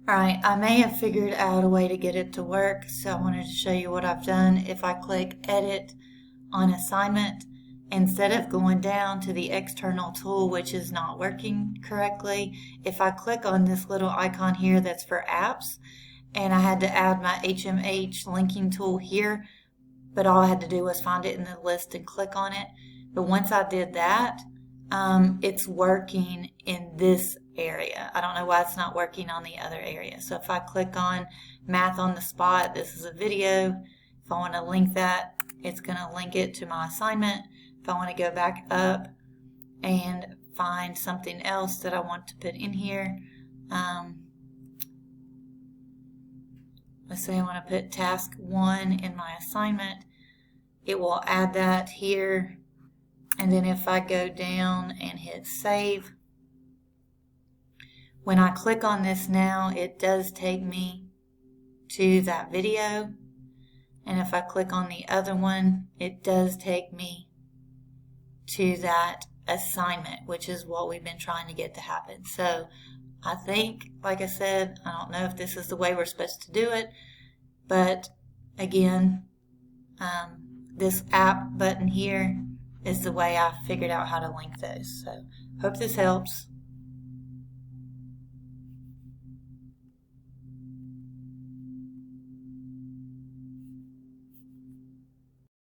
Alright, I may have figured out a way to get it to work, so I wanted to show you what I've done. If I click Edit on Assignment, instead of going down to the external tool, which is not working correctly, if I click on this little icon here that's for apps, and I had to add my HMH linking tool here, but all I had to do was find it in the list and click on it. But once I did that, it's working in this area. I don't know why it's not working on the other area. So if I click on Math on the Spot, this is a video. If I want to link that, it's going to link it to my assignment. If I want to go back up and find something else that I want to put in here, let's say I want to put task 1 in my assignment, it will add that here. And then if I go down and hit save, when I click on this now, it does take me to that video. And if I click on the other one, it does take me to that assignment, which is what we've been trying to get to happen. So I think, like I said, I don't know if this is the way we're supposed to do it, but again, this app button here is the way I figured out how to link those. So hope this helps.